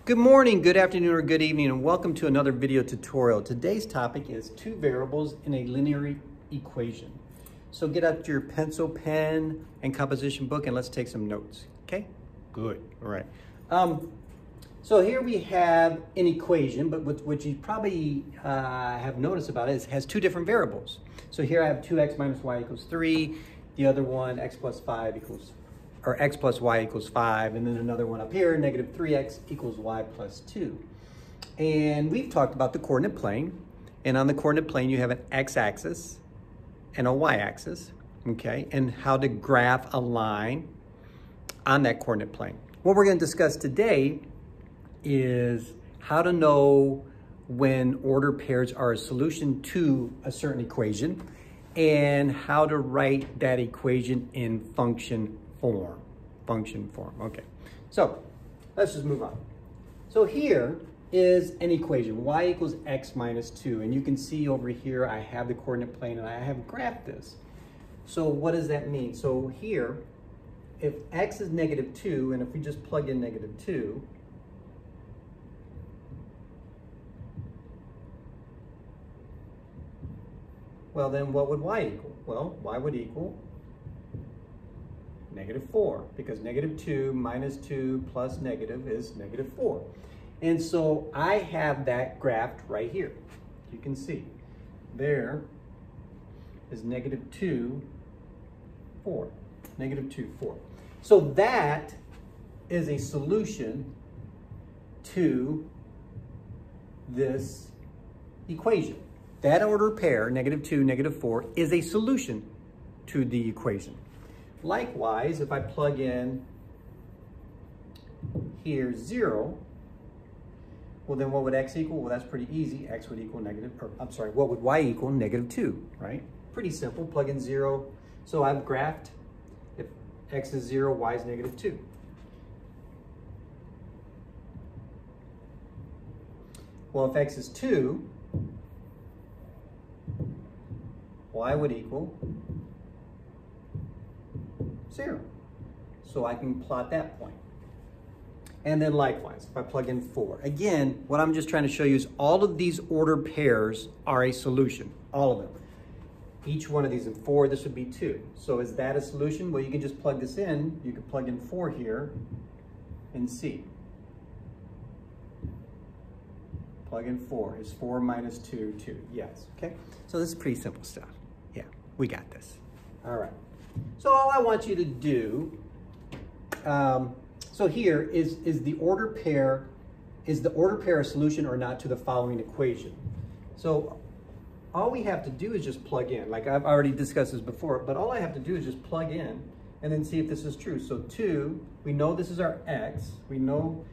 Good morning, good afternoon, or good evening, and welcome to another video tutorial. Today's topic is two variables in a linear equation. So get out your pencil, pen, and composition book, and let's take some notes, okay? Good, all right. So here we have an equation, but what you probably have noticed about it is it has two different variables. So here I have 2x minus y equals 3, the other one, x plus 5 equals, or x plus y equals 5, and then another one up here, negative 3x equals y plus 2. And we've talked about the coordinate plane, and on the coordinate plane you have an x-axis and a y-axis, okay, and how to graph a line on that coordinate plane. What we're going to discuss today is how to know when ordered pairs are a solution to a certain equation and how to write that equation in function form. Okay. So let's just move on. So here is an equation, y equals x minus 2. And you can see over here, I have the coordinate plane and I have graphed this. So what does that mean? So here, if x is negative 2, and if we just plug in negative 2, well, then what would y equal? Well, y would equal negative 4, because negative 2 minus 2 plus negative is negative 4. And so I have that graphed right here. You can see there is negative 2, 4. Negative 2, 4. So that is a solution to this equation. That ordered pair, negative 2, negative 4, is a solution to the equation. Likewise, if I plug in here 0, well then what would x equal? Well, that's pretty easy. X would equal negative, or I'm sorry, what would y equal? Negative 2, right? Pretty simple, plug in 0. So I've graphed, if x is 0, y is negative 2. Well, if x is 2, y would equal 0. So I can plot that point. And then likewise, if I plug in 4. Again, what I'm just trying to show you is all of these ordered pairs are a solution, all of them. Each one of these in 4, this would be 2. So is that a solution? Well, you can just plug this in. You can plug in 4 here and see. Plug in 4. Is 4 minus 2, 2? Yes, okay? So this is pretty simple stuff. Yeah, we got this. All right. So all I want you to do, so here is the ordered pair a solution or not to the following equation? So all we have to do is just plug in, like I've already discussed this before, but all I have to do is just plug in and then see if this is true. So 2, we know this is our x, we know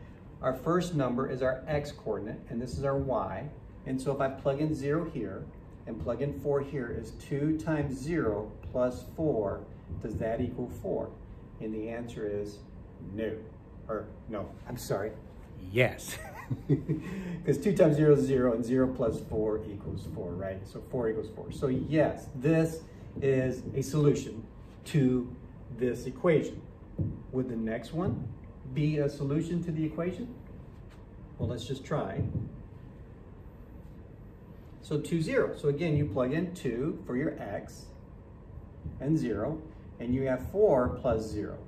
our first number is our x coordinate, and this is our y. And so if I plug in 0 here and plug in 4 here, is 2 times 0 plus 4, does that equal 4? And the answer is no. Or no, I'm sorry, yes. Because 2 times 0 is 0, and 0 plus 4 equals 4, right? So 4 equals 4. So yes, this is a solution to this equation. Would the next one be a solution to the equation? Well, let's just try. So 2, 0. So again, you plug in 2 for your x and 0, and you have 4 plus 0.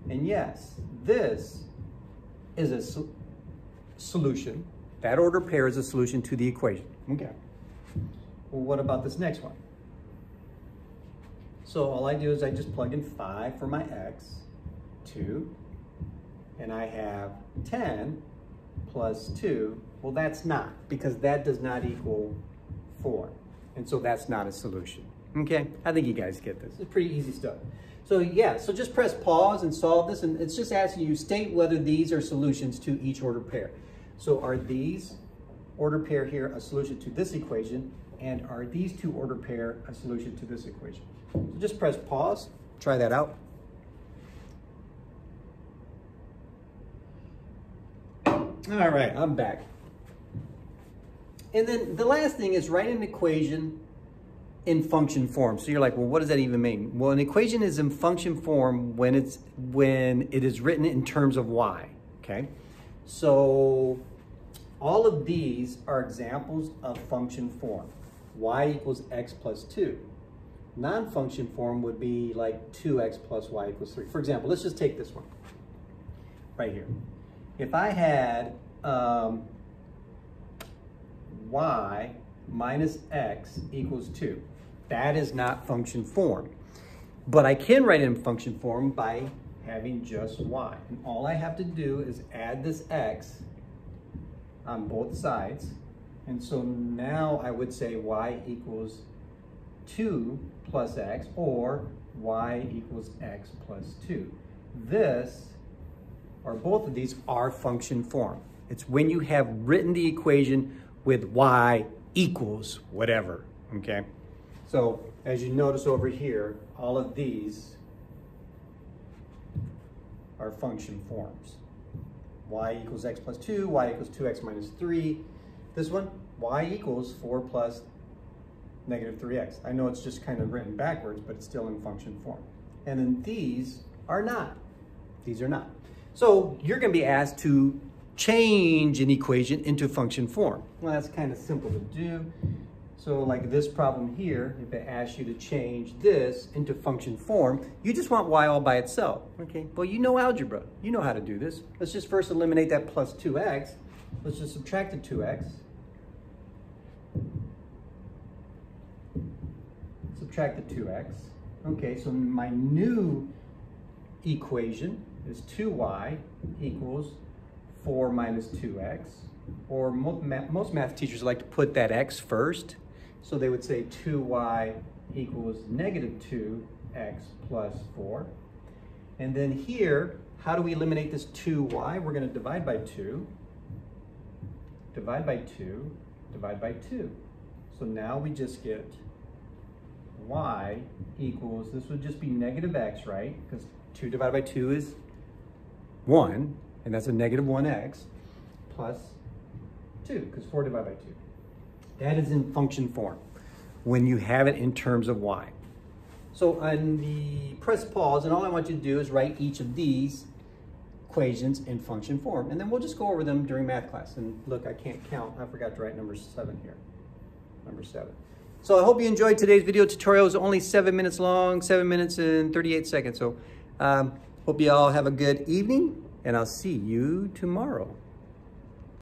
And yes, this is a solution. That ordered pair is a solution to the equation. Okay. Well, what about this next one? So all I do is I just plug in 5 for my x, 2, and I have 10 plus 2. Well, that's not, because that does not equal 4. And so that's not a solution. Okay, I think you guys get this. It's pretty easy stuff. So yeah, so just press pause and solve this, and it's just asking you state whether these are solutions to each ordered pair. So are these ordered pair here a solution to this equation, and are these two ordered pair a solution to this equation? So just press pause, try that out. All right, I'm back. And then the last thing is write an equation in function form. So you're like, well, what does that even mean? Well, an equation is in function form when it is written in terms of y, okay? So all of these are examples of function form. Y equals x plus 2. Non-function form would be like 2x plus y equals 3. For example, let's just take this one right here. If I had y minus x equals 2, that is not function form. But I can write it in function form by having just y. And all I have to do is add this x on both sides. And so now I would say y equals 2 plus x, or y equals x plus 2. This, or both of these, are function form. It's when you have written the equation with y equals whatever, okay? So as you notice over here, all of these are function forms. Y equals x plus 2, y equals 2x minus 3. This one, y equals 4 plus negative 3x. I know it's just kind of written backwards, but it's still in function form. And then these are not. These are not. So you're going to be asked to change an equation into function form. Well, that's kind of simple to do. So like this problem here, if it asks you to change this into function form, you just want y all by itself. Okay, well, you know algebra. You know how to do this. Let's just first eliminate that plus 2x. Let's just subtract the 2x. Subtract the 2x. Okay, so my new equation is 2y equals 4 minus 2x. Or most math teachers like to put that x first. So they would say 2y equals negative 2x plus 4. And then here, how do we eliminate this 2y? We're going to divide by 2. Divide by 2. Divide by 2. So now we just get y equals, this would just be negative x, right? Because 2 divided by 2 is 1, and that's a negative 1x, plus 2, because 4 divided by 2. That is in function form when you have it in terms of y. So on the press pause, and all I want you to do is write each of these equations in function form, and then we'll just go over them during math class. And look, I can't count. I forgot to write number 7 here. Number 7. So I hope you enjoyed today's video tutorial. It's only 7 minutes long, 7 minutes and 38 seconds. So hope you all have a good evening, and I'll see you tomorrow.